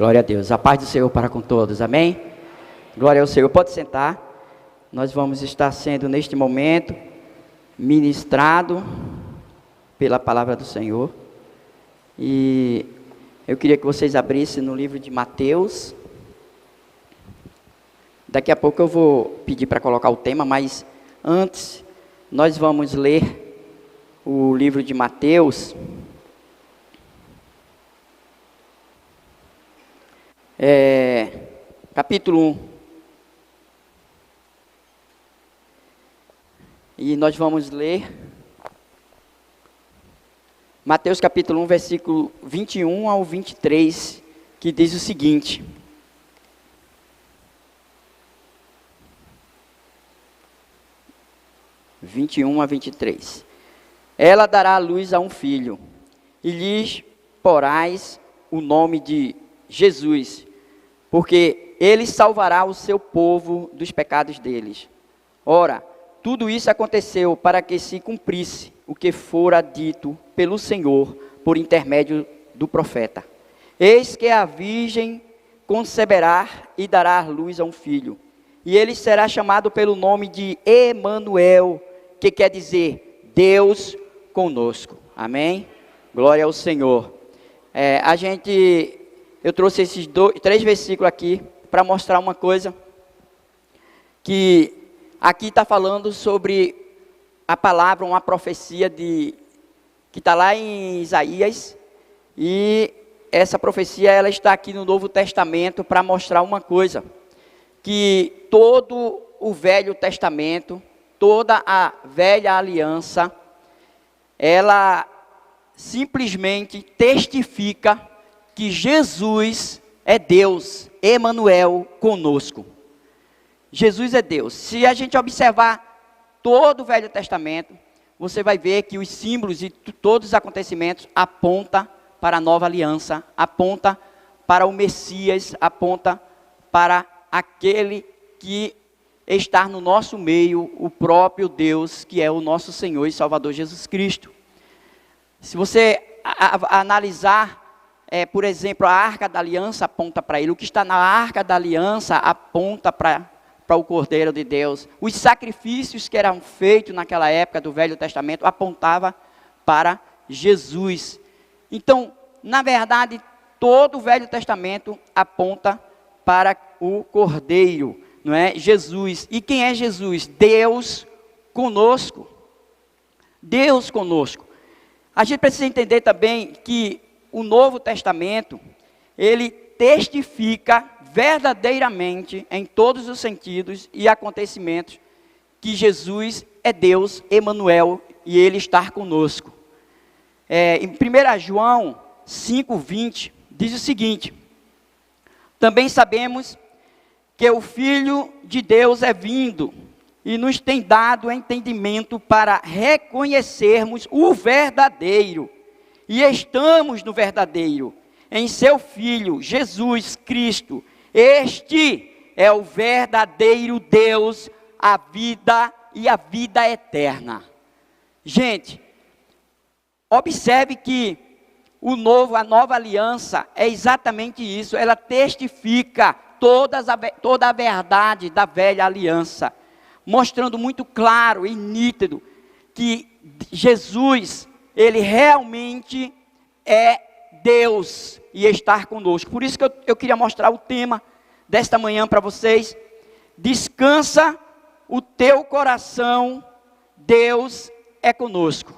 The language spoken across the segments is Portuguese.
Glória a Deus. A paz do Senhor para com todos. Amém? Glória ao Senhor. Pode sentar. Nós vamos estar sendo, neste momento, ministrado pela palavra do Senhor. E eu queria que vocês abrissem no livro de Mateus. Daqui a pouco eu vou pedir para colocar o tema, mas antes nós vamos ler o livro de Mateus. Capítulo 1. E nós vamos ler Mateus capítulo 1, versículo 21 ao 23, que diz o seguinte: (21 a 23). Ela dará à luz a um filho, e lhes porás o nome de Jesus, porque ele salvará o seu povo dos pecados deles. Ora, tudo isso aconteceu para que se cumprisse o que fora dito pelo Senhor por intermédio do profeta. Eis que a virgem conceberá e dará à luz a um filho, e ele será chamado pelo nome de Emanuel, que quer dizer Deus conosco. Amém? Glória ao Senhor. Eu trouxe esses 3 versículos aqui para mostrar uma coisa, que aqui está falando sobre a palavra, uma profecia que está lá em Isaías, e essa profecia ela está aqui no Novo Testamento para mostrar uma coisa, que todo o Velho Testamento, toda a velha aliança, ela simplesmente testifica que Jesus é Deus, Emanuel conosco. Jesus é Deus. Se a gente observar todo o Velho Testamento, você vai ver que os símbolos e todos os acontecimentos apontam para a nova aliança, aponta para o Messias, aponta para aquele que está no nosso meio, o próprio Deus, que é o nosso Senhor e Salvador Jesus Cristo. Se você analisar, por exemplo, a Arca da Aliança aponta para ele. O que está na Arca da Aliança aponta para o Cordeiro de Deus. Os sacrifícios que eram feitos naquela época do Velho Testamento apontavam para Jesus. Então, na verdade, todo o Velho Testamento aponta para o Cordeiro, não é? Jesus. E quem é Jesus? Deus conosco. Deus conosco. A gente precisa entender também que o Novo Testamento, ele testifica verdadeiramente, em todos os sentidos e acontecimentos, que Jesus é Deus, Emanuel, e ele está conosco. Em 1 João 5,20, diz o seguinte: também sabemos que o Filho de Deus é vindo, e nos tem dado entendimento para reconhecermos o verdadeiro. E estamos no verdadeiro, em seu Filho, Jesus Cristo. Este é o verdadeiro Deus, a vida e a vida eterna. Gente, observe que a nova aliança é exatamente isso. Ela testifica toda a verdade da velha aliança, mostrando muito claro e nítido que Jesus, ele realmente é Deus e estar conosco. Por isso que eu queria mostrar o tema desta manhã para vocês. Descansa o teu coração, Deus é conosco.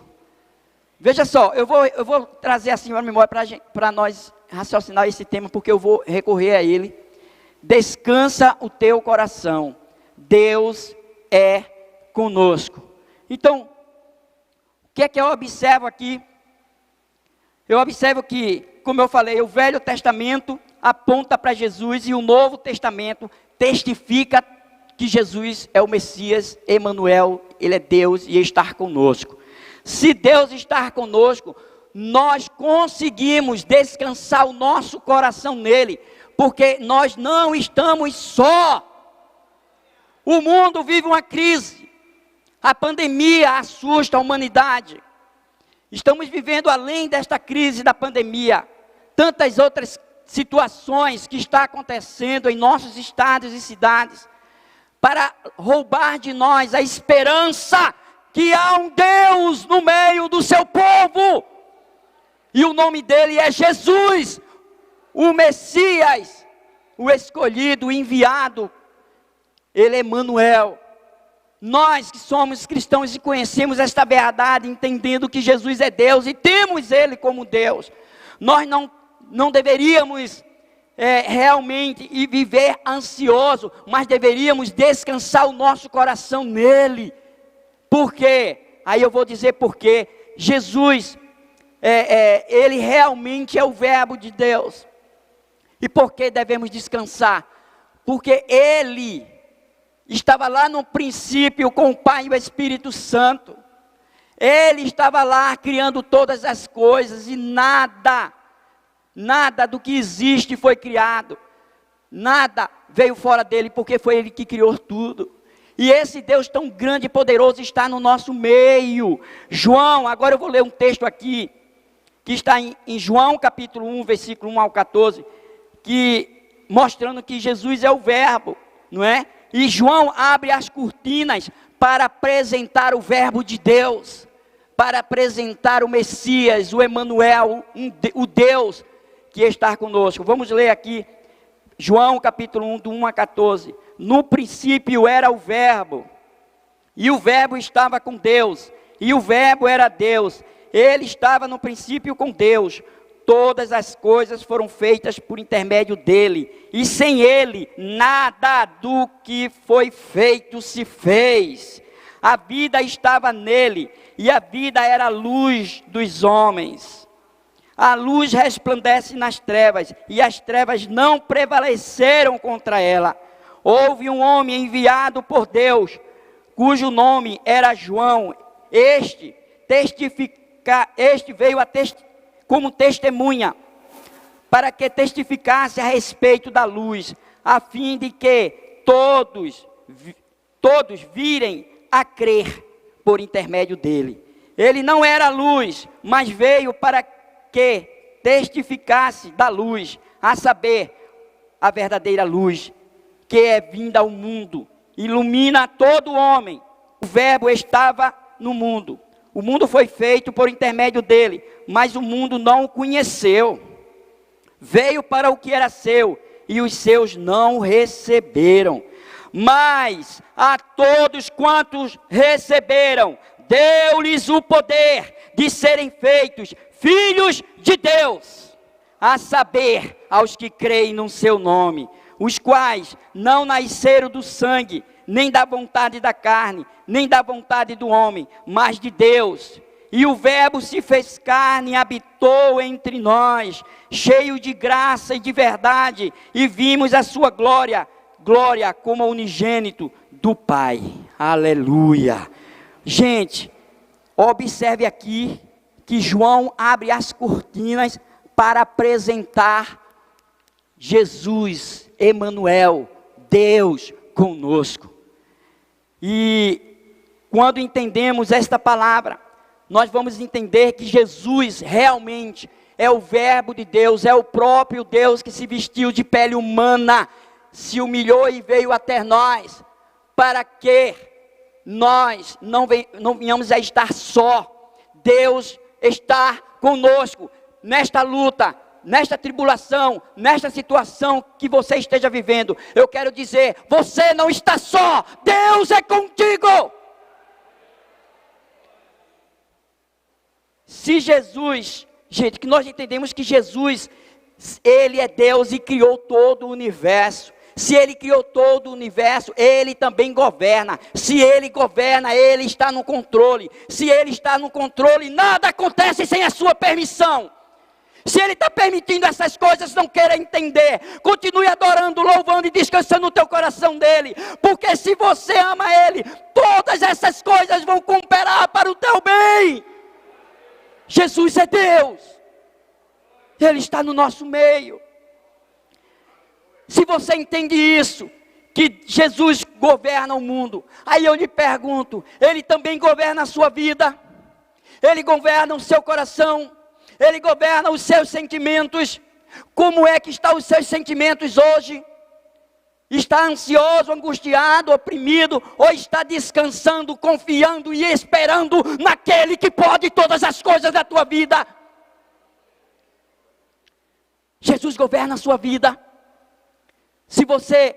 Veja só, eu vou trazer assim uma memória para nós raciocinar esse tema, porque eu vou recorrer a ele. Descansa o teu coração, Deus é conosco. Então, o que é que eu observo aqui? Eu observo que, como eu falei, o Velho Testamento aponta para Jesus e o Novo Testamento testifica que Jesus é o Messias, Emanuel, ele é Deus e está conosco. Se Deus está conosco, nós conseguimos descansar o nosso coração nele, porque nós não estamos só. O mundo vive uma crise. A pandemia assusta a humanidade. Estamos vivendo, além desta crise da pandemia, tantas outras situações que estão acontecendo em nossos estados e cidades, para roubar de nós a esperança que há um Deus no meio do seu povo, e o nome dele é Jesus, o Messias, o escolhido, o enviado, ele é Emanuel. Nós que somos cristãos e conhecemos esta verdade, entendendo que Jesus é Deus e temos ele como Deus, nós não deveríamos realmente viver ansioso, mas deveríamos descansar o nosso coração nele. Por quê? Aí eu vou dizer por quê. Jesus, ele realmente é o verbo de Deus. E por que devemos descansar? Porque ele estava lá no princípio com o Pai e o Espírito Santo. Ele estava lá criando todas as coisas e nada do que existe foi criado. Nada veio fora dele, porque foi ele que criou tudo. E esse Deus tão grande e poderoso está no nosso meio. João, agora eu vou ler um texto aqui, que está em João capítulo 1, versículo 1 ao 14, mostrando que Jesus é o verbo, não é? E João abre as cortinas para apresentar o verbo de Deus, para apresentar o Messias, o Emanuel, o Deus que está conosco. Vamos ler aqui, João capítulo 1, do 1 a 14. No princípio era o verbo, e o verbo estava com Deus, e o verbo era Deus. Ele estava no princípio com Deus. Todas as coisas foram feitas por intermédio dele, e sem ele, nada do que foi feito se fez. A vida estava nele, e a vida era a luz dos homens. A luz resplandece nas trevas, e as trevas não prevaleceram contra ela. Houve um homem enviado por Deus, cujo nome era João. Este veio como testemunha, para que testificasse a respeito da luz, a fim de que todos virem a crer por intermédio dele. Ele não era luz, mas veio para que testificasse da luz, a saber, a verdadeira luz, que é vinda ao mundo, ilumina todo homem. O verbo estava no mundo. O mundo foi feito por intermédio dele, mas o mundo não o conheceu. Veio para o que era seu, e os seus não o receberam. Mas a todos quantos receberam, deu-lhes o poder de serem feitos filhos de Deus, a saber, aos que creem no seu nome, os quais não nasceram do sangue, nem da vontade da carne, nem da vontade do homem, mas de Deus. E o verbo se fez carne e habitou entre nós, cheio de graça e de verdade, e vimos a sua glória como unigênito do Pai. Aleluia. Gente, observe aqui que João abre as cortinas para apresentar Jesus, Emanuel, Deus conosco. E quando entendemos esta palavra, nós vamos entender que Jesus realmente é o verbo de Deus, é o próprio Deus que se vestiu de pele humana, se humilhou e veio até nós, para que nós não venhamos a estar só. Deus está conosco nesta luta, nesta tribulação, nesta situação que você esteja vivendo. Eu quero dizer, você não está só, Deus é contigo. Se Jesus, gente, que nós entendemos que Jesus, ele é Deus e criou todo o universo. Se ele criou todo o universo, ele também governa. Se ele governa, ele está no controle. Se ele está no controle, nada acontece sem a sua permissão. Se ele está permitindo essas coisas, não queira entender. Continue adorando, louvando e descansando no teu coração dele. Porque se você ama ele, todas essas coisas vão cooperar para o teu bem. Jesus é Deus. Ele está no nosso meio. Se você entende isso, que Jesus governa o mundo, aí eu lhe pergunto, ele também governa a sua vida? Ele governa o seu coração? Ele governa os seus sentimentos? Como é que estão os seus sentimentos hoje? Está ansioso, angustiado, oprimido, ou está descansando, confiando e esperando naquele que pode todas as coisas da tua vida? Jesus governa a sua vida. Se você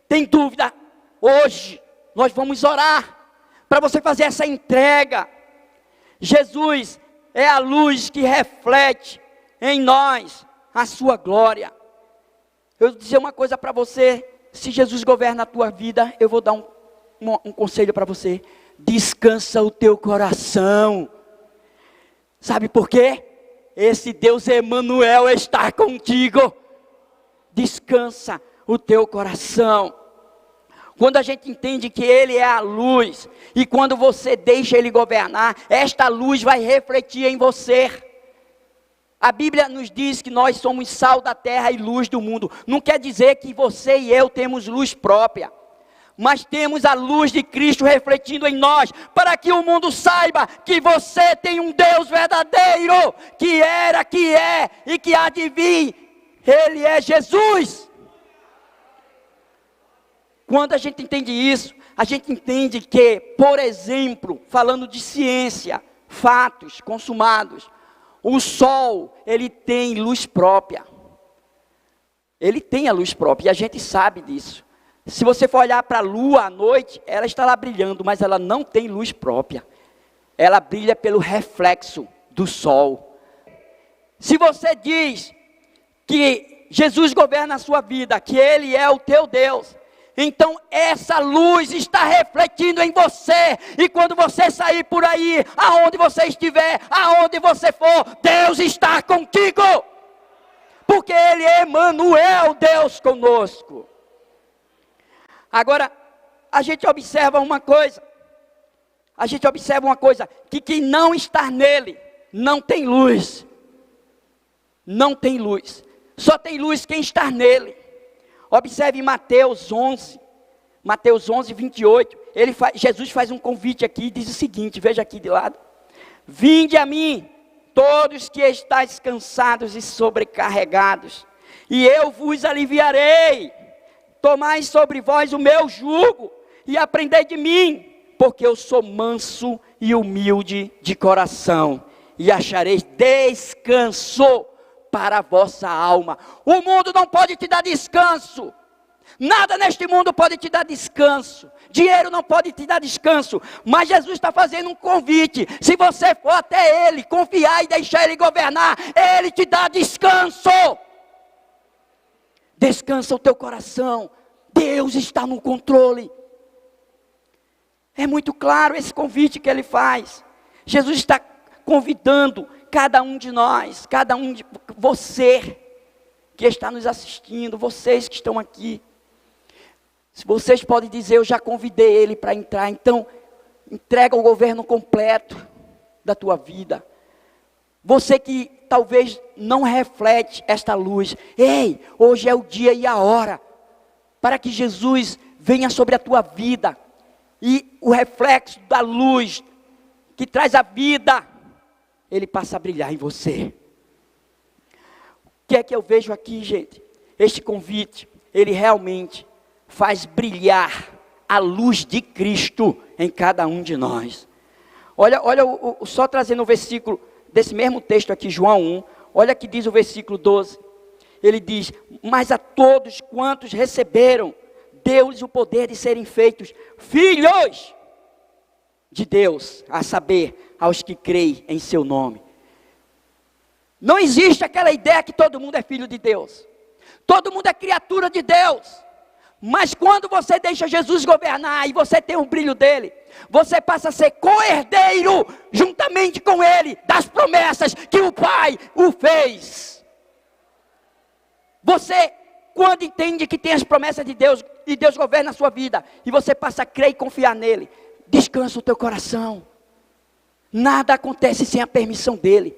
tem dúvida, hoje nós vamos orar para você fazer essa entrega. Jesus é a luz que reflete em nós a sua glória. Eu vou dizer uma coisa para você: se Jesus governa a tua vida, eu vou dar um conselho para você: descansa o teu coração. Sabe por quê? Esse Deus Emanuel está contigo. Descansa o teu coração. Quando a gente entende que Ele é a luz, e quando você deixa Ele governar, esta luz vai refletir em você. A Bíblia nos diz que nós somos sal da terra e luz do mundo. Não quer dizer que você e eu temos luz própria, mas temos a luz de Cristo refletindo em nós, para que o mundo saiba que você tem um Deus verdadeiro, que era, que é e que há de vir. Ele é Jesus. Quando a gente entende isso, a gente entende que, por exemplo, falando de ciência, fatos consumados, o sol, ele tem luz própria. Ele tem a luz própria, e a gente sabe disso. Se você for olhar para a lua à noite, ela está lá brilhando, mas ela não tem luz própria. Ela brilha pelo reflexo do sol. Se você diz que Jesus governa a sua vida, que Ele é o teu Deus, então essa luz está refletindo em você, e quando você sair por aí, aonde você estiver, aonde você for, Deus está contigo, porque Ele é Emanuel, Deus conosco. Agora, a gente observa uma coisa, que quem não está nele, não tem luz, só tem luz quem está nele. Observe Mateus 11, 28, Jesus faz um convite aqui e diz o seguinte, veja aqui de lado: vinde a mim, todos que estáis cansados e sobrecarregados, e eu vos aliviarei. Tomai sobre vós o meu jugo, e aprendei de mim, porque eu sou manso e humilde de coração, e achareis descanso para a vossa alma. O mundo não pode te dar descanso. Nada neste mundo pode te dar descanso. Dinheiro não pode te dar descanso. Mas Jesus está fazendo um convite. Se você for até Ele, confiar e deixar Ele governar, Ele te dá descanso. Descansa o teu coração. Deus está no controle. É muito claro esse convite que Ele faz. Jesus está convidando cada um de nós, cada um de você que está nos assistindo, vocês que estão aqui. Se vocês podem dizer, eu já convidei Ele para entrar, então entrega o governo completo da tua vida. Você que talvez não reflete esta luz, ei, hoje é o dia e a hora para que Jesus venha sobre a tua vida, e o reflexo da luz que traz a vida, ele passa a brilhar em você. O que é que eu vejo aqui, gente? Este convite, ele realmente faz brilhar a luz de Cristo em cada um de nós. Olha, só trazendo o versículo desse mesmo texto aqui, João 1, olha que diz o versículo 12. Ele diz: mas a todos quantos receberam, deu-lhes o poder de serem feitos filhos de Deus, a saber, aos que creem em seu nome. Não existe aquela ideia que todo mundo é filho de Deus, todo mundo é criatura de Deus. Mas quando você deixa Jesus governar e você tem o brilho dele, você passa a ser co-herdeiro juntamente com ele das promessas que o Pai o fez. Você, quando entende que tem as promessas de Deus e Deus governa a sua vida, e você passa a crer e confiar nele, descansa o teu coração. Nada acontece sem a permissão dele.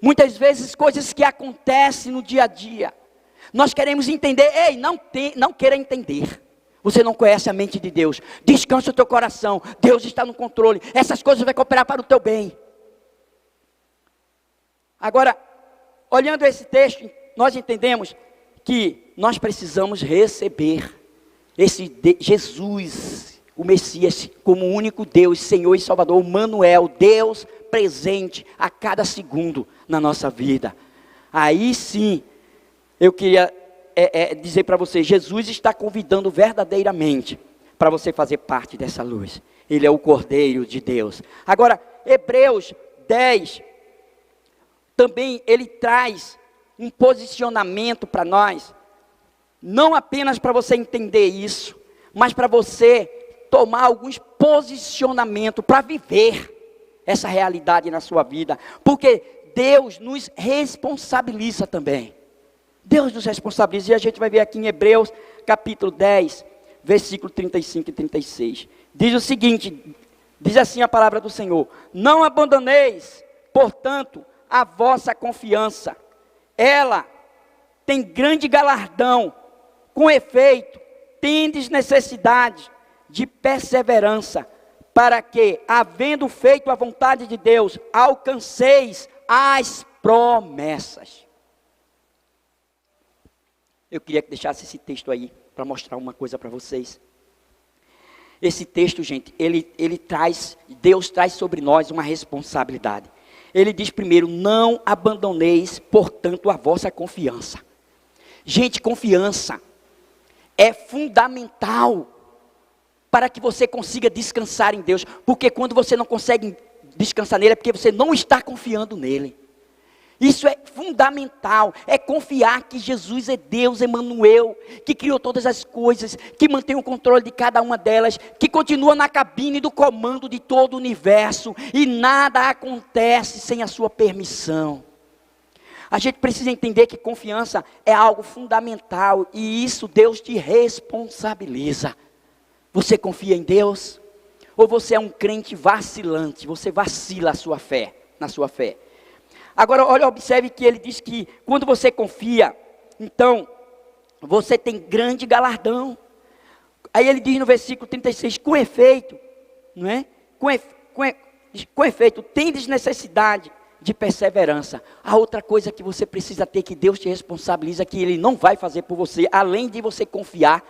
Muitas vezes coisas que acontecem no dia a dia, nós queremos entender. Ei, não queira entender. Você não conhece a mente de Deus. Descansa o teu coração. Deus está no controle. Essas coisas vão cooperar para o teu bem. Agora, olhando esse texto nós entendemos que nós precisamos receber Jesus, o Messias, como o único Deus, Senhor e Salvador, Emmanuel, Deus presente a cada segundo na nossa vida. Aí sim, eu queria dizer para você, Jesus está convidando verdadeiramente para você fazer parte dessa luz. Ele é o Cordeiro de Deus. Agora, Hebreus 10, também ele traz um posicionamento para nós, não apenas para você entender isso, mas para você tomar alguns posicionamentos para viver essa realidade na sua vida, porque Deus nos responsabiliza também. Deus nos responsabiliza, e a gente vai ver aqui em Hebreus capítulo 10, versículo 35 e 36. Diz o seguinte, diz assim a palavra do Senhor: não abandoneis, portanto, a vossa confiança, ela tem grande galardão, com efeito, tendes necessidade de perseverança, para que, havendo feito a vontade de Deus, alcanceis as promessas. Eu queria que deixasse esse texto aí, para mostrar uma coisa para vocês. Esse texto, gente, ele traz, Deus traz sobre nós uma responsabilidade. Ele diz primeiro, não abandoneis, portanto, a vossa confiança. Gente, confiança é fundamental para que você consiga descansar em Deus. Porque quando você não consegue descansar nele, é porque você não está confiando nele. Isso é fundamental, é confiar que Jesus é Deus, Emmanuel, que criou todas as coisas, que mantém o controle de cada uma delas, que continua na cabine do comando de todo o universo, e nada acontece sem a sua permissão. A gente precisa entender que confiança é algo fundamental, e isso Deus te responsabiliza. Você confia em Deus? Ou você é um crente vacilante, você vacila na sua fé? Agora, olha, observe que ele diz que quando você confia, então, você tem grande galardão. Aí ele diz no versículo 36, com efeito, não é? Com efeito, tendes necessidade de perseverança. A outra coisa que você precisa ter, que Deus te responsabiliza, que Ele não vai fazer por você, além de você confiar,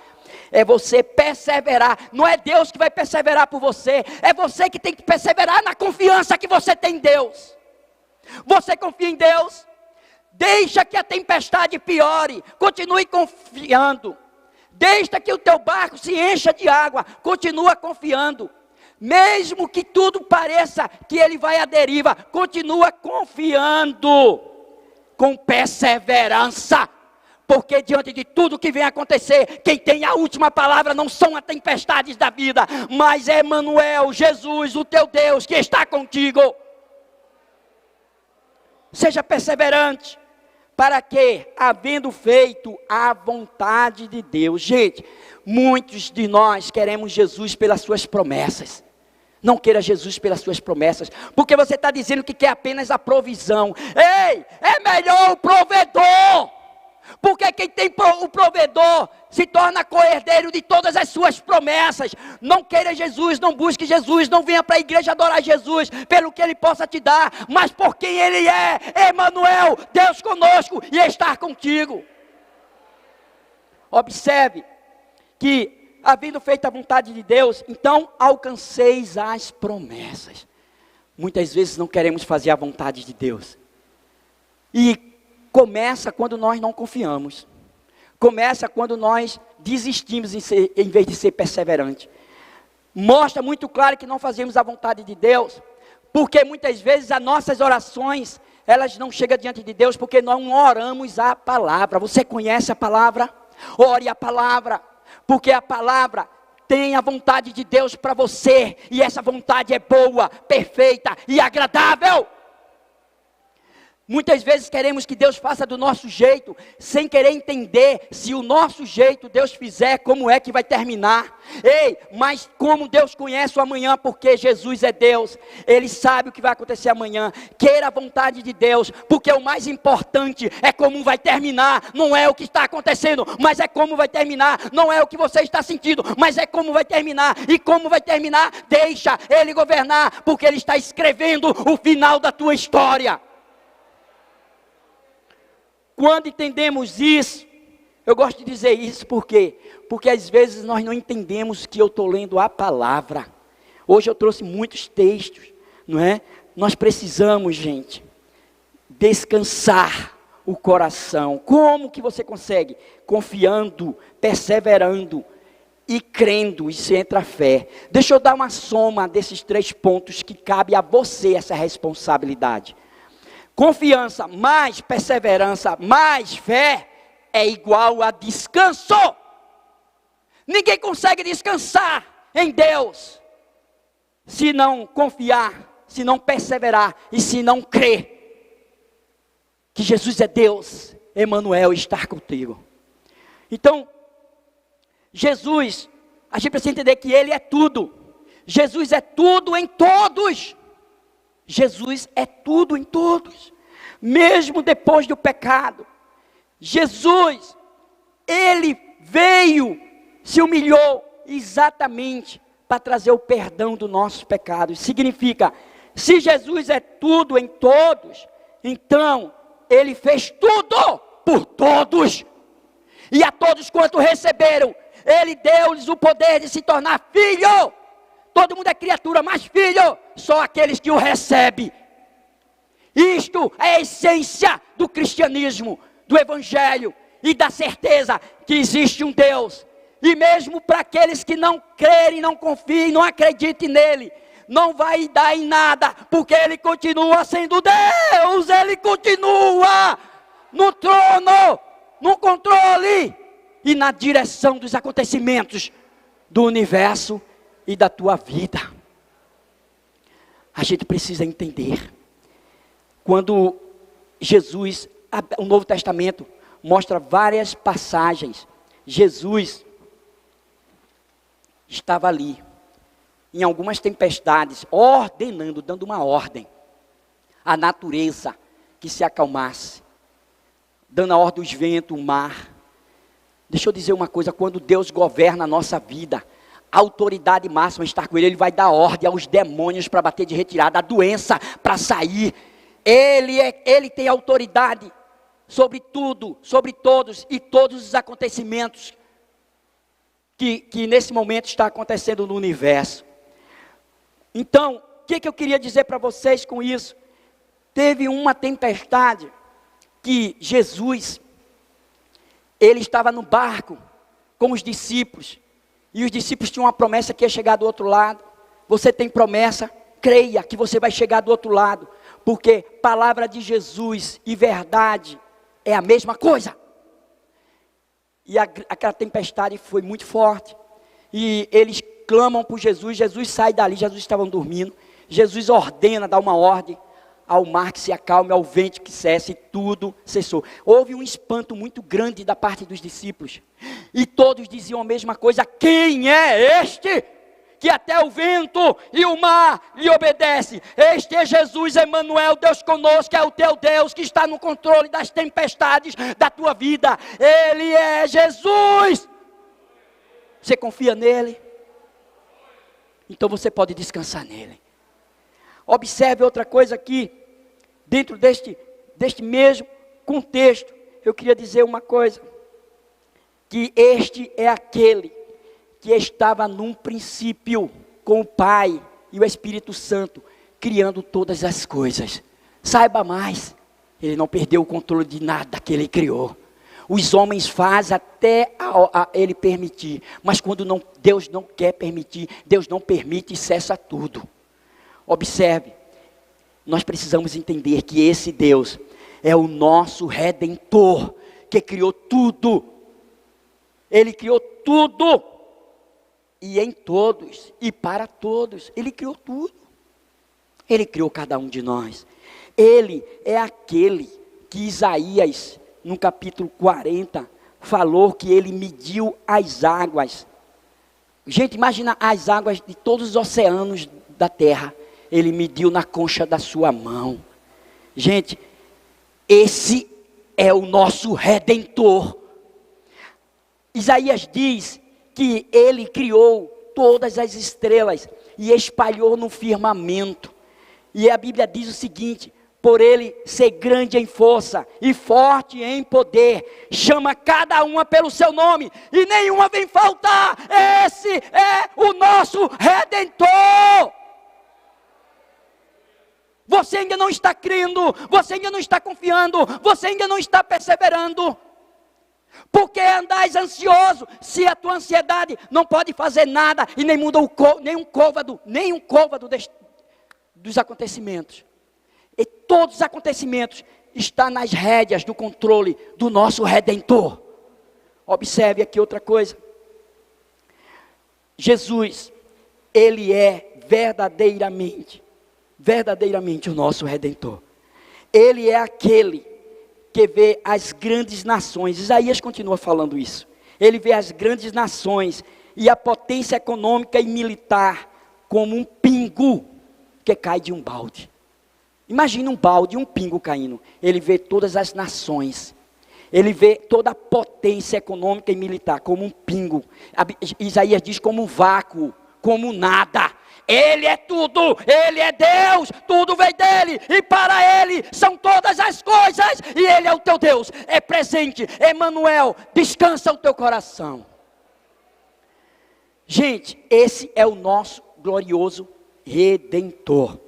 é você perseverar. Não é Deus que vai perseverar por você, é você que tem que perseverar na confiança que você tem em Deus. Você confia em Deus? Deixa que a tempestade piore, continue confiando. Deixa que o teu barco se encha de água, continua confiando. Mesmo que tudo pareça que ele vai à deriva, continua confiando com perseverança. Porque diante de tudo que vem acontecer, quem tem a última palavra não são as tempestades da vida, mas é Emmanuel, Jesus, o teu Deus, que está contigo. Seja perseverante, para que, havendo feito a vontade de Deus. Gente, muitos de nós queremos Jesus pelas suas promessas. Não queira Jesus pelas suas promessas, porque você está dizendo que quer apenas a provisão. Ei, é melhor o provedor, porque quem tem o provedor se torna co-herdeiro de todas as suas promessas. Não queira Jesus, não busque Jesus, não venha para a igreja adorar Jesus pelo que Ele possa te dar, mas por quem Ele é, Emmanuel, Deus conosco e estar contigo. Observe que, havendo feito a vontade de Deus, então alcanceis as promessas. Muitas vezes não queremos fazer a vontade de Deus, e começa quando nós não confiamos. Começa quando nós desistimos em vez de ser perseverante. Mostra muito claro que não fazemos a vontade de Deus, porque muitas vezes as nossas orações, elas não chegam diante de Deus, porque nós não oramos a palavra. Você conhece a palavra? Ore a palavra, porque a palavra tem a vontade de Deus para você, e essa vontade é boa, perfeita e agradável. Muitas vezes queremos que Deus faça do nosso jeito, sem querer entender se o nosso jeito Deus fizer, como é que vai terminar. Ei, mas como Deus conhece o amanhã, porque Jesus é Deus, Ele sabe o que vai acontecer amanhã. Queira a vontade de Deus, porque o mais importante é como vai terminar, não é o que está acontecendo, mas é como vai terminar. Não é o que você está sentindo, mas é como vai terminar. E como vai terminar, deixa Ele governar, porque Ele está escrevendo o final da tua história. Quando entendemos isso, eu gosto de dizer isso por quê? Porque às vezes nós não entendemos que eu estou lendo a palavra. Hoje eu trouxe muitos textos, não é? Nós precisamos, gente, descansar o coração. Como que você consegue? Confiando, perseverando e crendo. Isso entra a fé. Deixa eu dar uma soma desses 3 pontos que cabe a você essa responsabilidade. Confiança mais perseverança mais fé é igual a descanso. Ninguém consegue descansar em Deus se não confiar, se não perseverar e se não crer que Jesus é Deus, Emanuel, está contigo. Então, Jesus, a gente precisa entender que Ele é tudo. Jesus é tudo em todos. Jesus é tudo em todos. Mesmo depois do pecado, Jesus, Ele veio, se humilhou exatamente para trazer o perdão dos nossos pecados. Significa, se Jesus é tudo em todos, então Ele fez tudo por todos. E a todos quanto receberam, Ele deu-lhes o poder de se tornar filho. Todo mundo é criatura, mas filho, só aqueles que o recebem. Isto é a essência do cristianismo, do evangelho e da certeza que existe um Deus. E mesmo para aqueles que não crerem, não confiem, não acreditem nele, não vai dar em nada, porque Ele continua sendo Deus. Ele continua no trono, no controle e na direção dos acontecimentos do universo e da tua vida. A gente precisa entender. Quando Jesus, o Novo Testamento mostra várias passagens, Jesus estava ali, em algumas tempestades, ordenando, dando uma ordem à natureza que se acalmasse, dando a ordem aos ventos, o mar. Deixa eu dizer uma coisa, quando Deus governa a nossa vida, a autoridade máxima está com Ele. Ele vai dar ordem aos demônios para bater de retirada, a doença para sair. Ele tem autoridade sobre tudo, sobre todos e todos os acontecimentos que nesse momento está acontecendo no universo. Então, o que eu queria dizer para vocês com isso? Teve uma tempestade que Jesus, Ele estava no barco com os discípulos, e os discípulos tinham uma promessa que ia chegar do outro lado. Você tem promessa? Creia que você vai chegar do outro lado, porque palavra de Jesus e verdade é a mesma coisa. E aquela tempestade foi muito forte, e eles clamam por Jesus. Jesus sai dali, Jesus estava dormindo. Jesus ordena, dá uma ordem ao mar que se acalme, ao vento que cesse, e tudo cessou. Houve um espanto muito grande da parte dos discípulos, e todos diziam a mesma coisa: quem é este que até o vento e o mar lhe obedece? Este é Jesus, Emanuel, Deus conosco, é o teu Deus que está no controle das tempestades da tua vida. Ele é Jesus. Você confia nele? Então você pode descansar nele. Observe outra coisa aqui, dentro deste mesmo contexto. Eu queria dizer uma coisa, que este é aquele que estava num princípio com o Pai e o Espírito Santo, criando todas as coisas. Saiba mais, Ele não perdeu o controle de nada que Ele criou. Os homens fazem até Ele permitir, mas quando Deus não quer permitir, Deus não permite e cessa tudo. Observe, nós precisamos entender que esse Deus é o nosso Redentor, que criou tudo. Ele criou tudo, e em todos, e para todos. Ele criou tudo. Ele criou cada um de nós. Ele é aquele que Isaías, no capítulo 40, falou que Ele mediu as águas. Gente, imagina as águas de todos os oceanos da terra. Ele mediu na concha da sua mão. Gente, esse é o nosso Redentor. Isaías diz que Ele criou todas as estrelas e espalhou no firmamento. E a Bíblia diz o seguinte: por ele ser grande em força e forte em poder, chama cada uma pelo seu nome, e nenhuma vem faltar. Esse é o nosso Redentor. Você ainda não está crendo, você ainda não está confiando, você ainda não está perseverando. Porque andais ansioso, se a tua ansiedade não pode fazer nada e nem muda nenhum côvado dos acontecimentos. E todos os acontecimentos estão nas rédeas do controle do nosso Redentor. Observe aqui outra coisa. Jesus, ele é verdadeiramente o nosso Redentor. Ele é aquele que vê as grandes nações. Isaías continua falando isso. Ele vê as grandes nações e a potência econômica e militar como um pingo que cai de um balde. Imagina um balde, um pingo caindo. Ele vê todas as nações. Ele vê toda a potência econômica e militar como um pingo. Isaías diz como um vácuo, como nada. Ele é tudo, Ele é Deus, tudo vem dEle, e para Ele são todas as coisas, e Ele é o teu Deus, é presente, Emanuel, descansa o teu coração. Gente, esse é o nosso glorioso Redentor.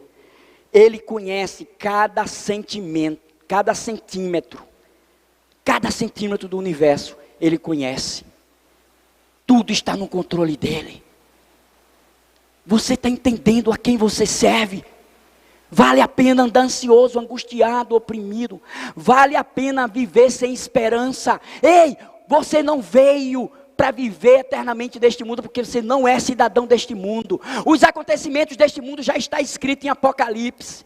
Ele conhece cada sentimento, cada centímetro do universo, Ele conhece. Tudo está no controle dEle. Você está entendendo a quem você serve? Vale a pena andar ansioso, angustiado, oprimido? Vale a pena viver sem esperança? Ei, você não veio para viver eternamente deste mundo, porque você não é cidadão deste mundo. Os acontecimentos deste mundo já está escrito em Apocalipse.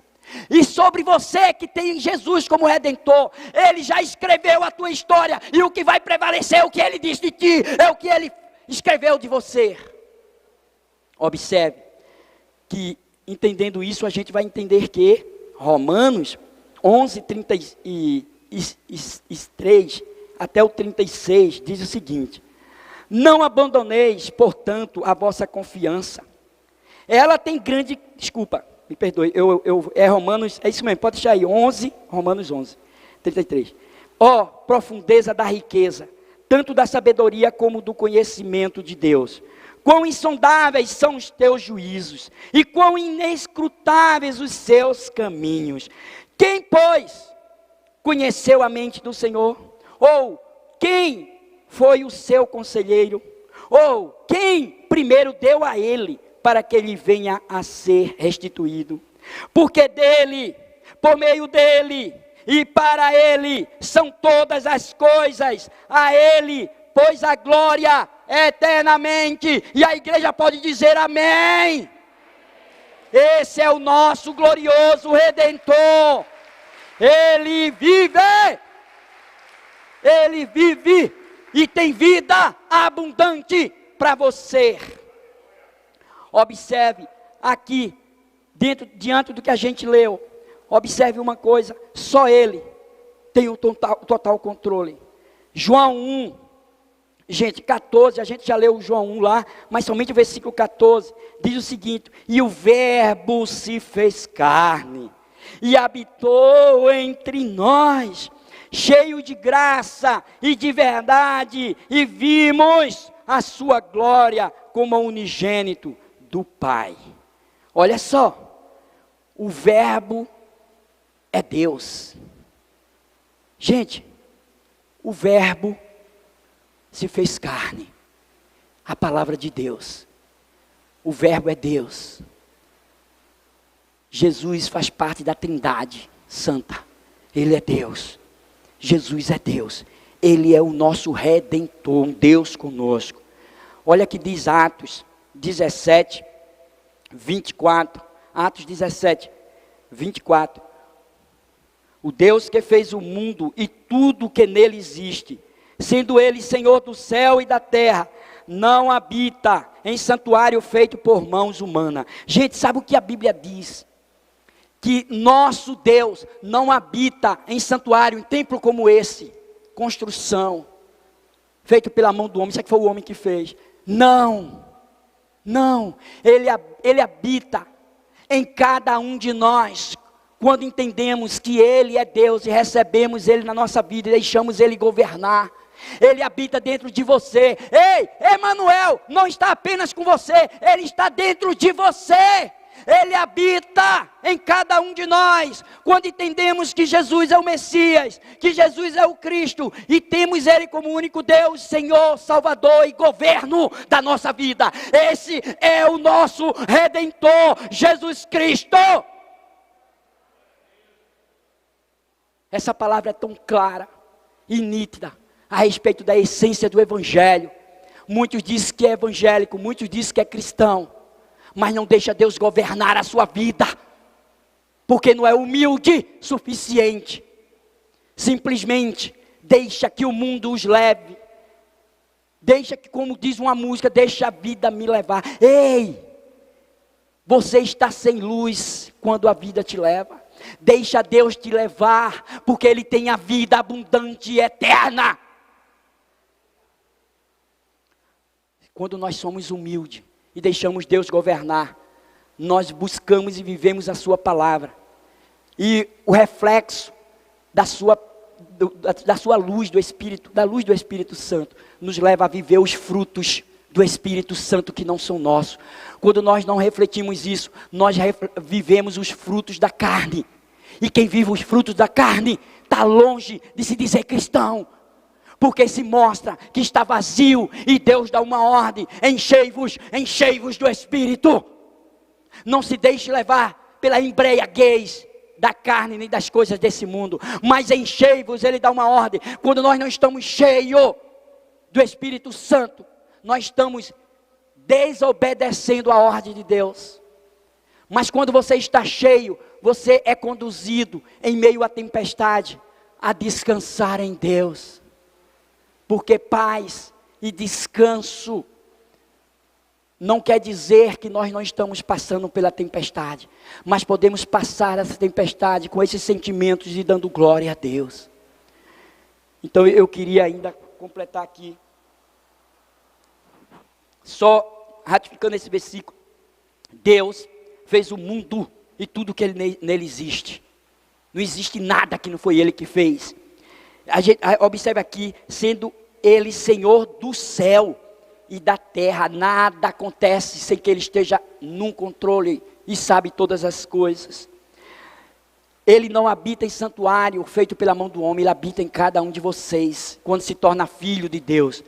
E sobre você que tem Jesus como Redentor, Ele já escreveu a tua história, e o que vai prevalecer é o que Ele disse de ti, é o que Ele escreveu de você. Observe que, entendendo isso, a gente vai entender que Romanos 11, 33 até o 36 diz o seguinte: não abandoneis, portanto, a vossa confiança. Ela tem grande, me perdoe, é Romanos, é isso mesmo, pode deixar aí, Romanos 11, 33. Ó, profundeza da riqueza, tanto da sabedoria como do conhecimento de Deus. Quão insondáveis são os teus juízos, e quão inescrutáveis os seus caminhos. Quem, pois, conheceu a mente do Senhor? Ou quem foi o seu conselheiro? Ou quem primeiro deu a ele, para que ele venha a ser restituído? Porque dele, por meio dele, e para ele, são todas as coisas. A ele, pois a glória eternamente, e a igreja pode dizer amém. Esse é o nosso glorioso Redentor. Ele vive e tem vida abundante para você. Observe aqui, diante do que a gente leu, observe uma coisa: só Ele tem o total controle. João 1, gente, 14, a gente já leu o João 1 lá, mas somente o versículo 14, diz o seguinte: e o verbo se fez carne, e habitou entre nós, cheio de graça e de verdade, e vimos a sua glória como unigênito do Pai. Olha só, o verbo é Deus. Gente, o verbo se fez carne, a palavra de Deus, o verbo é Deus. Jesus faz parte da Trindade Santa, Ele é Deus, Jesus é Deus, Ele é o nosso Redentor, um Deus conosco. Olha que diz Atos 17, 24, Atos 17, 24, o Deus que fez o mundo e tudo que nele existe, sendo Ele Senhor do céu e da terra, não habita em santuário feito por mãos humanas. Gente, sabe o que a Bíblia diz? Que nosso Deus não habita em santuário, em templo como esse, construção, feito pela mão do homem, isso aqui foi o homem que fez. Não, Ele habita em cada um de nós, quando entendemos que Ele é Deus e recebemos Ele na nossa vida e deixamos Ele governar. Ele habita dentro de você. Ei, Emanuel não está apenas com você, Ele está dentro de você. Ele habita em cada um de nós. Quando entendemos que Jesus é o Messias, que Jesus é o Cristo, e temos Ele como único Deus, Senhor, Salvador e governo da nossa vida. Esse é o nosso Redentor, Jesus Cristo. Essa palavra é tão clara e nítida a respeito da essência do Evangelho. Muitos dizem que é evangélico, muitos dizem que é cristão, mas não deixa Deus governar a sua vida, porque não é humilde suficiente. Simplesmente deixa que o mundo os leve. Deixa que, como diz uma música, deixa a vida me levar. Ei, você está sem luz quando a vida te leva. Deixa Deus te levar, porque Ele tem a vida abundante e eterna. Quando nós somos humildes e deixamos Deus governar, nós buscamos e vivemos a sua palavra. E o reflexo da sua luz do Espírito, da luz do Espírito Santo, nos leva a viver os frutos do Espírito Santo que não são nossos. Quando nós não refletimos isso, nós vivemos os frutos da carne. E quem vive os frutos da carne está longe de se dizer cristão, porque se mostra que está vazio e Deus dá uma ordem: enchei-vos do Espírito. Não se deixe levar pela embriaguez da carne nem das coisas desse mundo, mas enchei-vos. Ele dá uma ordem. Quando nós não estamos cheios do Espírito Santo, nós estamos desobedecendo a ordem de Deus. Mas quando você está cheio, você é conduzido em meio à tempestade a descansar em Deus. Porque paz e descanso não quer dizer que nós não estamos passando pela tempestade, mas podemos passar essa tempestade com esses sentimentos e dando glória a Deus. Então eu queria ainda completar aqui, só ratificando esse versículo. Deus fez o mundo e tudo que nele existe. Não existe nada que não foi Ele que fez. Observe aqui, sendo Ele Senhor do céu e da terra, nada acontece sem que Ele esteja num controle e sabe todas as coisas. Ele não habita em santuário feito pela mão do homem, Ele habita em cada um de vocês, quando se torna filho de Deus.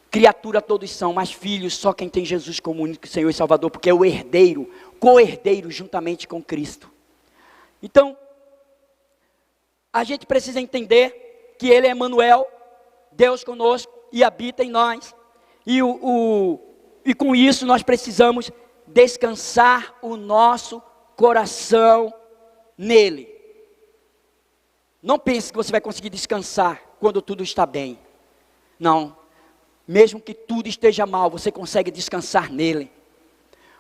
Criatura todos são, mas filhos só quem tem Jesus como único Senhor e Salvador, porque é o herdeiro, co-herdeiro juntamente com Cristo. Então, a gente precisa entender que Ele é Emanuel, Deus conosco, e habita em nós. E com isso nós precisamos descansar o nosso coração nele. Não pense que você vai conseguir descansar quando tudo está bem. Não. Mesmo que tudo esteja mal, você consegue descansar nele.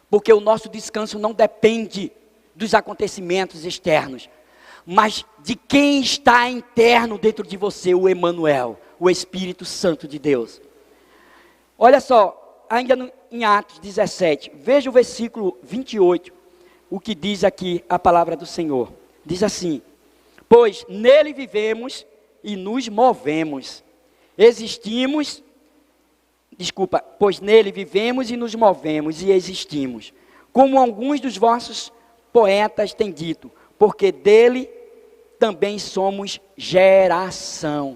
Porque o nosso descanso não depende dos acontecimentos externos, mas de quem está interno dentro de você, o Emanuel, o Espírito Santo de Deus. Olha só, ainda em Atos 17, veja o versículo 28, o que diz aqui a palavra do Senhor. Diz assim: pois nele vivemos e nos movemos, pois nele vivemos e nos movemos e existimos, como alguns dos vossos poetas têm dito, porque dele também somos geração.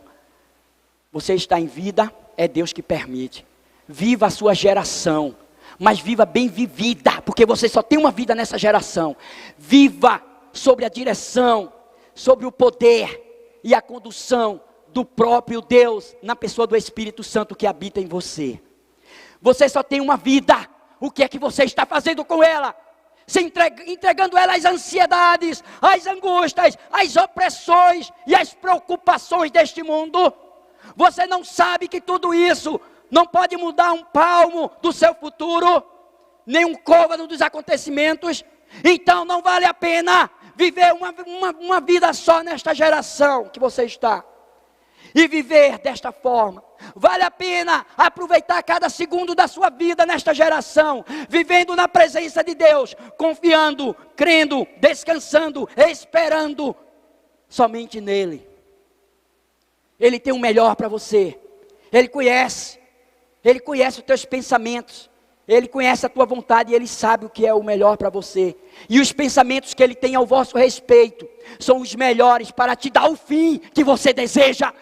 Você está em vida, é Deus que permite. Viva a sua geração, mas viva bem vivida, porque você só tem uma vida nessa geração. Viva sobre a direção, sobre o poder e a condução do próprio Deus, na pessoa do Espírito Santo que habita em você. Você só tem uma vida. O que é que você está fazendo com ela? Entregando ela às ansiedades, às angústias, às opressões e às preocupações deste mundo. Você não sabe que tudo isso não pode mudar um palmo do seu futuro, nem um côvado dos acontecimentos. Então não vale a pena viver uma vida só nesta geração que você está. e viver desta forma. Vale a pena aproveitar cada segundo da sua vida nesta geração, vivendo na presença de Deus, confiando, crendo, descansando, esperando somente nele. Ele tem o melhor para você. Ele conhece os teus pensamentos, Ele conhece a tua vontade e Ele sabe o que é o melhor para você. E os pensamentos que Ele tem ao vosso respeito são os melhores para te dar o fim que você deseja.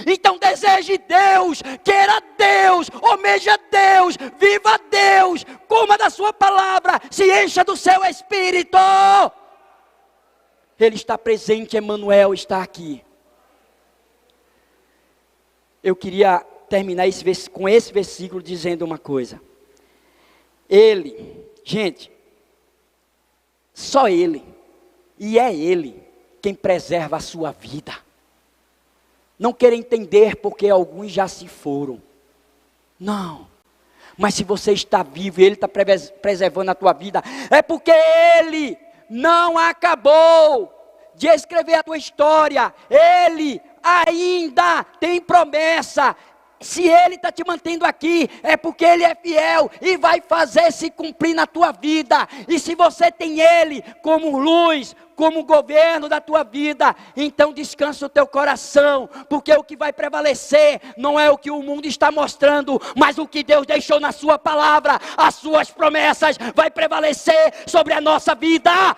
Então deseje Deus, queira Deus, almeja Deus, viva Deus, coma da sua palavra, se encha do seu Espírito. Ele está presente, Emmanuel está aqui. Eu queria terminar com esse versículo dizendo uma coisa. Ele, gente, só Ele, e é Ele quem preserva a sua vida. Não queira entender porque alguns já se foram. Não. Mas se você está vivo e Ele está preservando a tua vida, é porque Ele não acabou de escrever a tua história. Ele ainda tem promessa. Se Ele está te mantendo aqui, é porque Ele é fiel e vai fazer se cumprir na tua vida. E se você tem Ele como luz, como governo da tua vida, então descansa o teu coração, porque o que vai prevalecer não é o que o mundo está mostrando, mas o que Deus deixou na sua palavra. As suas promessas vai prevalecer sobre a nossa vida.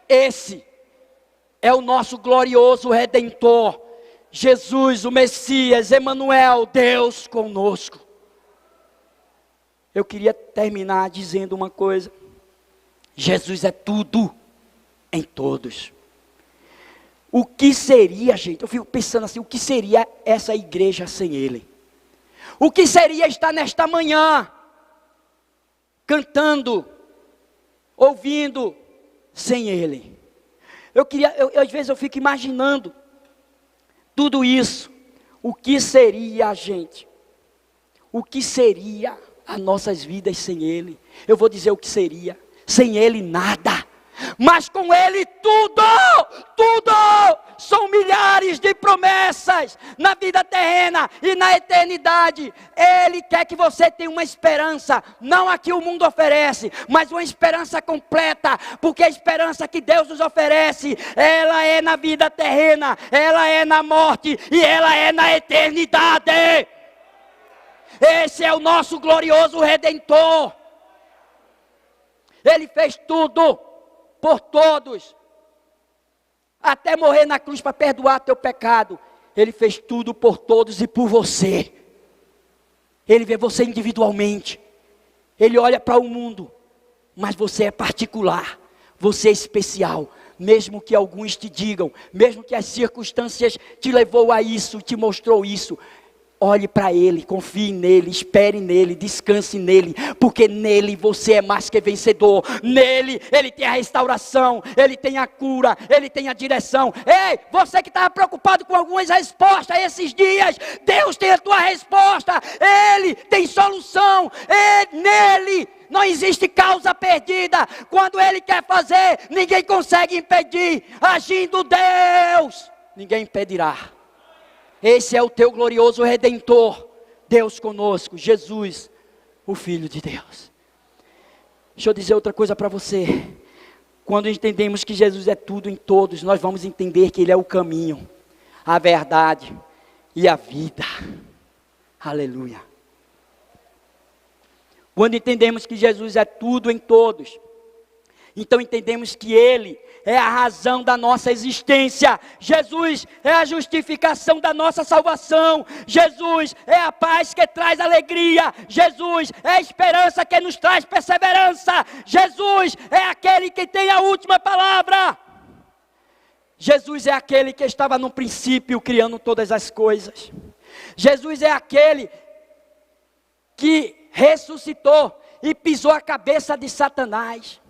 Esse é o nosso glorioso Redentor, Jesus, o Messias, Emmanuel, Deus conosco. Eu queria terminar dizendo uma coisa. Jesus é tudo em todos. O que seria, gente, eu fico pensando assim, o que seria essa igreja sem Ele? O que seria estar nesta manhã, cantando, ouvindo, sem Ele? Às vezes eu fico imaginando tudo isso. O que seria a gente? O que seria as nossas vidas sem Ele? Eu vou dizer o que seria. Sem Ele nada, mas com Ele tudo, tudo. São milhares de promessas na vida terrena e na eternidade. Ele quer que você tenha uma esperança, não a que o mundo oferece, mas uma esperança completa, porque a esperança que Deus nos oferece, ela é na vida terrena, ela é na morte e ela é na eternidade. Esse é o nosso glorioso Redentor. Ele fez tudo por todos, até morrer na cruz para perdoar teu pecado. Ele fez tudo por todos e por você. Ele vê você individualmente. Ele olha para o mundo, mas você é particular, você é especial. Mesmo que alguns te digam, mesmo que as circunstâncias te levou a isso, te mostrou isso, olhe para Ele, confie nele, espere nele, descanse nele, porque nele você é mais que vencedor. Nele Ele tem a restauração, Ele tem a cura, Ele tem a direção. Ei, você que estava preocupado com algumas respostas esses dias, Deus tem a tua resposta. Ele tem solução. Nele não existe causa perdida. Quando Ele quer fazer, ninguém consegue impedir. Agindo Deus, ninguém impedirá. Esse é o teu glorioso Redentor, Deus conosco, Jesus, o Filho de Deus. Deixa eu dizer outra coisa para você. Quando entendemos que Jesus é tudo em todos, nós vamos entender que Ele é o caminho, a verdade e a vida. Aleluia. Quando entendemos que Jesus é tudo em todos, então entendemos que Ele é a razão da nossa existência. Jesus é a justificação da nossa salvação. Jesus é a paz que traz alegria. Jesus é a esperança que nos traz perseverança. Jesus é aquele que tem a última palavra. Jesus é aquele que estava no princípio criando todas as coisas. Jesus é aquele que ressuscitou e pisou a cabeça de Satanás.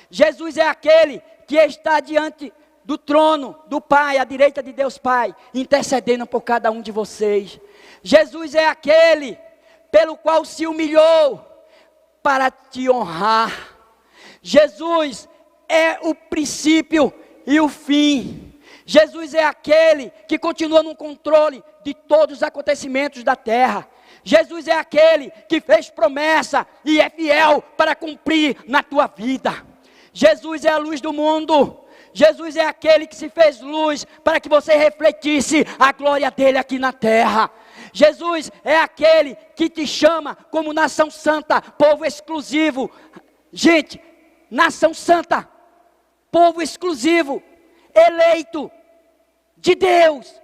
Jesus é aquele que está diante do trono do Pai, à direita de Deus Pai, intercedendo por cada um de vocês. Jesus é aquele pelo qual se humilhou para te honrar. Jesus é o princípio e o fim. Jesus é aquele que continua no controle de todos os acontecimentos da terra. Jesus é aquele que fez promessa e é fiel para cumprir na tua vida. Jesus é a luz do mundo. Jesus é aquele que se fez luz para que você refletisse a glória dele aqui na terra. Jesus é aquele que te chama como nação santa, povo exclusivo. Gente, nação santa, povo exclusivo, eleito de Deus.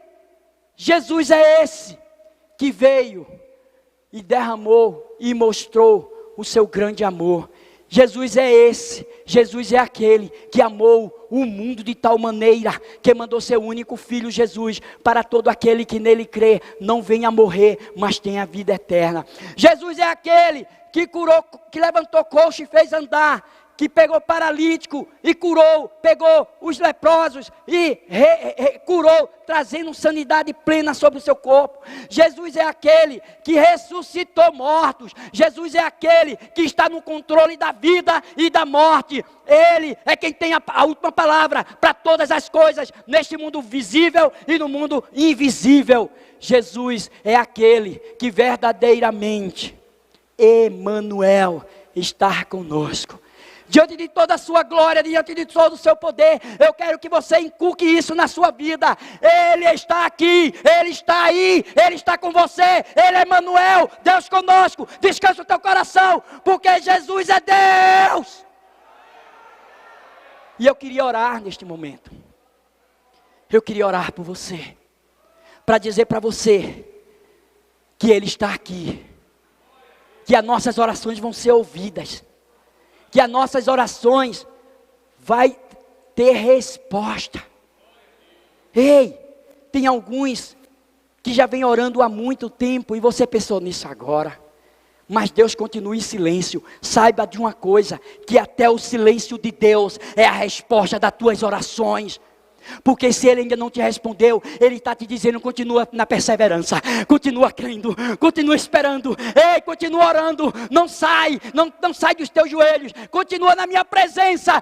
Jesus é esse que veio e derramou e mostrou o seu grande amor. Jesus é esse, Jesus é aquele que amou o mundo de tal maneira que mandou seu único filho Jesus para todo aquele que nele crê, não venha morrer, mas tenha vida eterna. Jesus é aquele que curou, que levantou coxo e fez andar, que pegou paralítico e curou, pegou os leprosos e curou, trazendo sanidade plena sobre o seu corpo. Jesus é aquele que ressuscitou mortos. Jesus é aquele que está no controle da vida e da morte. Ele é quem tem a última palavra para todas as coisas, neste mundo visível e no mundo invisível. Jesus é aquele que verdadeiramente, Emanuel, está conosco. Diante de toda a sua glória, diante de todo o seu poder, eu quero que você inculque isso na sua vida. Ele está aqui, Ele está aí, Ele está com você. Ele é Emanuel, Deus conosco. Descansa o teu coração, porque Jesus é Deus. E eu queria orar neste momento. Eu queria orar por você, para dizer para você que Ele está aqui, que as nossas orações vão ser ouvidas, que as nossas orações vai ter resposta. Ei, tem alguns que já vem orando há muito tempo e você pensou nisso agora, mas Deus continua em silêncio. Saiba de uma coisa, que até o silêncio de Deus é a resposta das tuas orações. Porque se Ele ainda não te respondeu, Ele está te dizendo: continua na perseverança, continua crendo, continua esperando, ei, continua orando, não sai dos teus joelhos, continua na minha presença.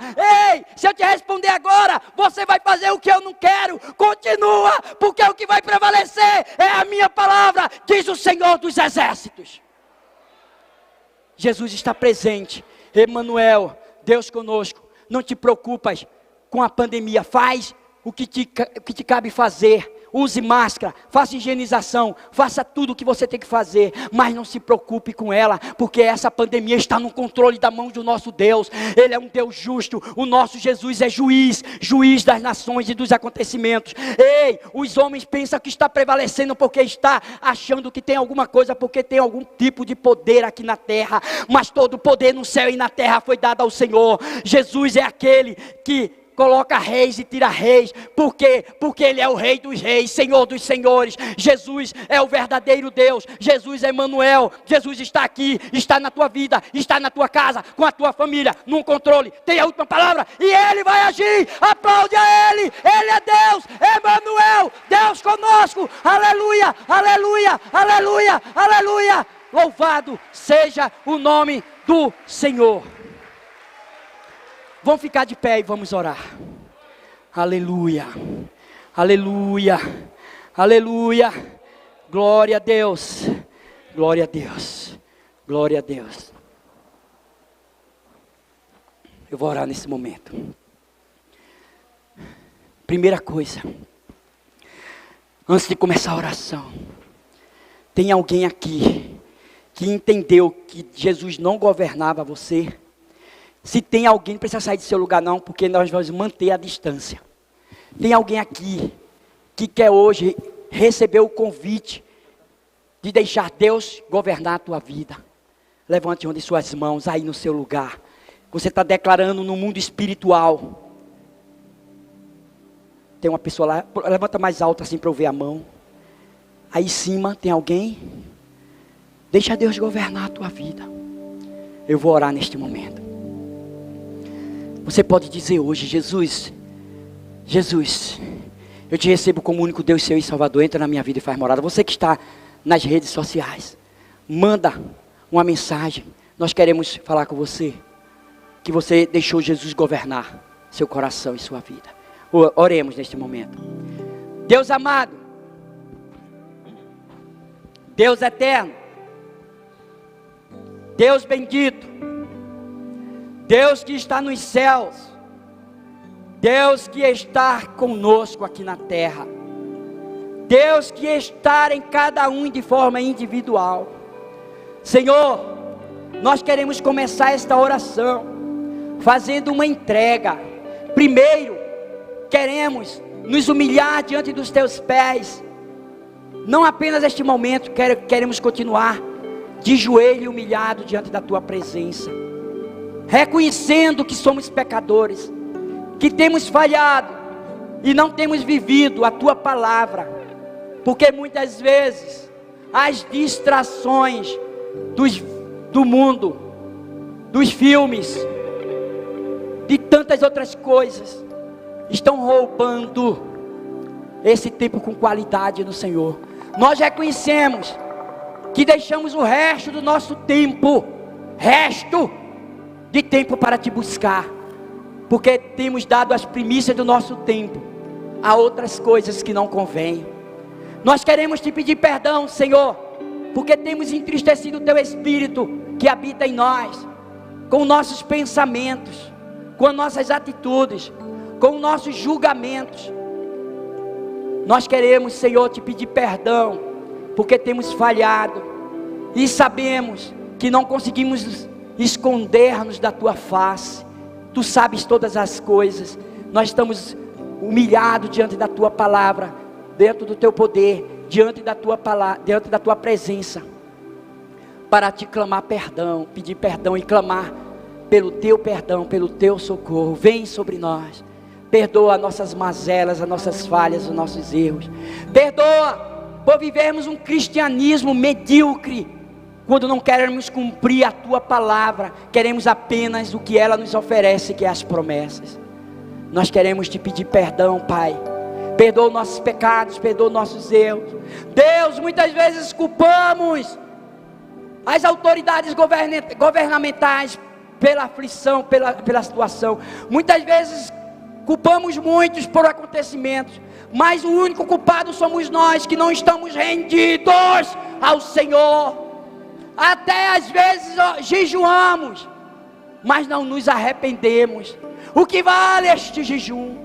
Ei, se eu te responder agora, você vai fazer o que eu não quero. Continua, porque o que vai prevalecer é a minha palavra, diz o Senhor dos Exércitos. Jesus está presente, Emanuel, Deus conosco. Não te preocupas com a pandemia, faz o que te cabe fazer. Use máscara, faça higienização, faça tudo o que você tem que fazer, mas não se preocupe com ela, porque essa pandemia está no controle da mão do nosso Deus. Ele é um Deus justo, o nosso Jesus é juiz das nações e dos acontecimentos. Ei, os homens pensam que está prevalecendo porque está achando que tem alguma coisa, porque tem algum tipo de poder aqui na terra, mas todo o poder no céu e na terra foi dado ao Senhor. Jesus é aquele que coloca reis e tira reis. Por quê? Porque Ele é o Rei dos reis, Senhor dos senhores. Jesus é o verdadeiro Deus. Jesus é Emanuel. Jesus está aqui, está na tua vida, está na tua casa, com a tua família, no controle. Tem a última palavra e Ele vai agir. Aplaude a Ele. Ele é Deus, Emanuel, Deus conosco. Aleluia, aleluia, aleluia, aleluia. Louvado seja o nome do Senhor. Vamos ficar de pé e vamos orar. Aleluia, aleluia, aleluia. Glória a Deus, glória a Deus, glória a Deus. Eu vou orar nesse momento. Primeira coisa, antes de começar a oração, tem alguém aqui que entendeu que Jesus não governava você? Se tem alguém, não precisa sair do seu lugar não, porque nós vamos manter a distância. Tem alguém aqui que quer hoje receber o convite de deixar Deus governar a tua vida? Levante uma de suas mãos aí no seu lugar. Você está declarando no mundo espiritual. Tem uma pessoa lá, levanta mais alto assim para eu ver a mão. Aí em cima tem alguém? Deixa Deus governar a tua vida. Eu vou orar neste momento. Você pode dizer hoje: Jesus, eu te recebo como único Deus, seu e Salvador. Entra na minha vida e faz morada. Você que está nas redes sociais, manda uma mensagem. Nós queremos falar com você, que você deixou Jesus governar seu coração e sua vida. Oremos neste momento. Deus amado, Deus eterno, Deus bendito, Deus que está nos céus, Deus que está conosco aqui na terra, Deus que está em cada um de forma individual. Senhor, nós queremos começar esta oração fazendo uma entrega. Primeiro, queremos nos humilhar diante dos teus pés. Não apenas este momento, queremos continuar de joelho humilhado diante da tua presença, reconhecendo que somos pecadores, que temos falhado e não temos vivido a tua palavra, porque muitas vezes as distrações do mundo, dos filmes, de tantas outras coisas, estão roubando esse tempo com qualidade no Senhor. Nós reconhecemos que deixamos o resto do nosso tempo, resto de tempo para te buscar, porque temos dado as primícias do nosso tempo a outras coisas que não convêm. Nós queremos te pedir perdão, Senhor, porque temos entristecido o teu Espírito que habita em nós, com nossos pensamentos, com nossas atitudes, com nossos julgamentos. Nós queremos, Senhor, te pedir perdão, porque temos falhado e sabemos que não conseguimos esconder-nos da tua face. Tu sabes todas as coisas. Nós estamos humilhados diante da tua palavra, dentro do teu poder, diante da tua palavra, diante da tua presença, para te clamar perdão, pedir perdão e clamar pelo teu perdão, pelo teu socorro. Vem sobre nós. Perdoa as nossas mazelas, as nossas falhas, os nossos erros. Perdoa por vivermos um cristianismo medíocre, quando não queremos cumprir a tua palavra, queremos apenas o que ela nos oferece, que é as promessas. Nós queremos te pedir perdão, Pai. Perdoa os nossos pecados, perdoa os nossos erros. Deus, muitas vezes culpamos as autoridades governamentais pela aflição, pela situação. Muitas vezes culpamos muitos por acontecimentos, mas o único culpado somos nós, que não estamos rendidos ao Senhor. Até às vezes jejuamos, mas não nos arrependemos. O que vale este jejum?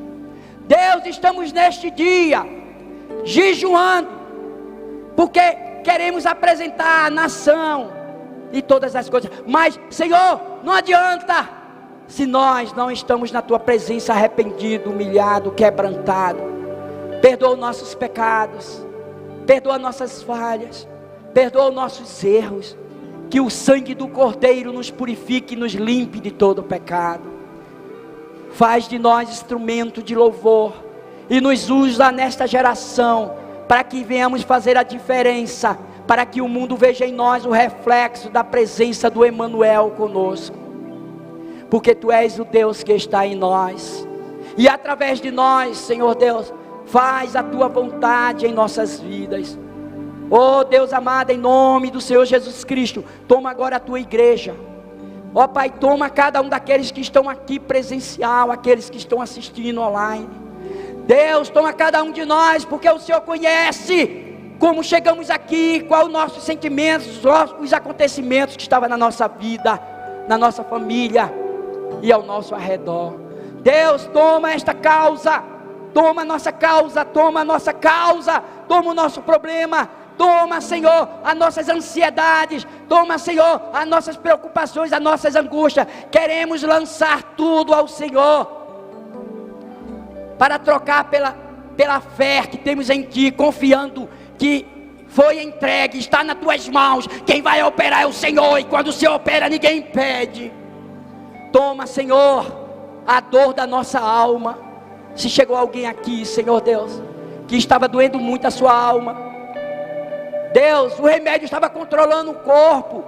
Deus, estamos neste dia jejuando, porque queremos apresentar a nação e todas as coisas. Mas, Senhor, não adianta se nós não estamos na tua presença arrependido, humilhado, quebrantado. Perdoa os nossos pecados, perdoa nossas falhas, perdoa os nossos erros. Que o sangue do Cordeiro nos purifique e nos limpe de todo o pecado. Faz de nós instrumento de louvor e nos usa nesta geração, para que venhamos fazer a diferença, para que o mundo veja em nós o reflexo da presença do Emanuel conosco. Porque tu és o Deus que está em nós, e através de nós, Senhor Deus, faz a tua vontade em nossas vidas. Oh Deus amado, em nome do Senhor Jesus Cristo, toma agora a tua igreja. Ó Pai, toma cada um daqueles que estão aqui presencial, aqueles que estão assistindo online. Deus, toma cada um de nós, porque o Senhor conhece como chegamos aqui, quais os nossos sentimentos, os acontecimentos que estavam na nossa vida, na nossa família e ao nosso arredor. Deus, toma esta causa, toma a nossa causa, toma a nossa causa, toma o nosso problema. Toma, Senhor, as nossas ansiedades. Toma, Senhor, as nossas preocupações, as nossas angústias. Queremos lançar tudo ao Senhor, para trocar pela fé que temos em Ti, confiando que foi entregue, está nas Tuas mãos. Quem vai operar é o Senhor, e quando o Senhor opera, ninguém impede. Toma, Senhor, a dor da nossa alma. Se chegou alguém aqui, Senhor Deus, que estava doendo muito a sua alma, Deus, o remédio estava controlando o corpo,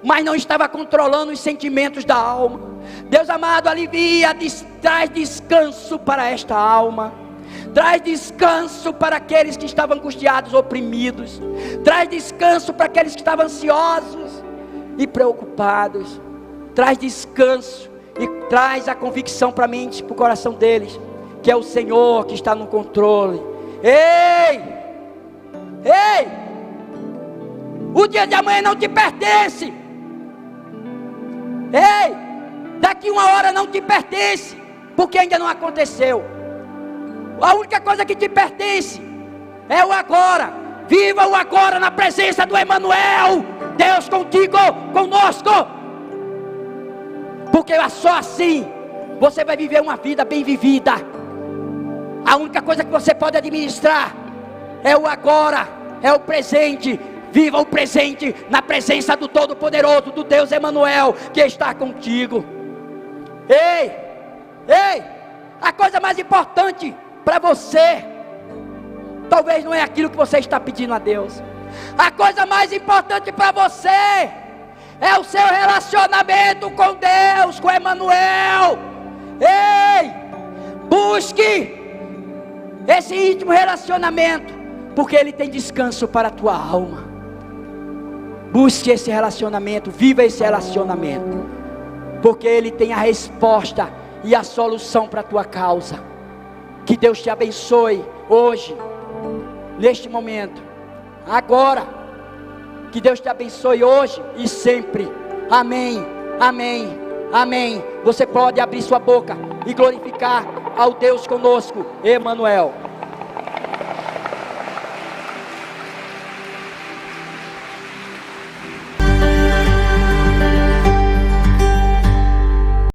mas não estava controlando os sentimentos da alma. Deus amado, alivia, traz descanso para esta alma. Traz descanso para aqueles que estavam angustiados, oprimidos. Traz descanso para aqueles que estavam ansiosos e preocupados. Traz descanso e traz a convicção para a mente, para o coração deles, que é o Senhor que está no controle, Ei! Ei! O dia de amanhã não te pertence. Ei! Daqui uma hora não te pertence, porque ainda não aconteceu. A única coisa que te pertence é o agora. Viva o agora na presença do Emanuel, Deus contigo, conosco. Porque só assim você vai viver uma vida bem vivida. A única coisa que você pode administrar é o agora, é o presente. Viva o presente na presença do Todo-Poderoso, do Deus Emanuel, que está contigo. Ei, ei, a coisa mais importante para você, talvez não é aquilo que você está pedindo a Deus. A coisa mais importante para você é o seu relacionamento com Deus, com Emanuel. Ei, busque esse íntimo relacionamento, porque Ele tem descanso para a tua alma. Busque esse relacionamento, viva esse relacionamento, porque Ele tem a resposta e a solução para a tua causa. Que Deus te abençoe hoje, neste momento, agora. Que Deus te abençoe hoje e sempre. Amém, amém, amém. Você pode abrir sua boca e glorificar ao Deus conosco, Emanuel.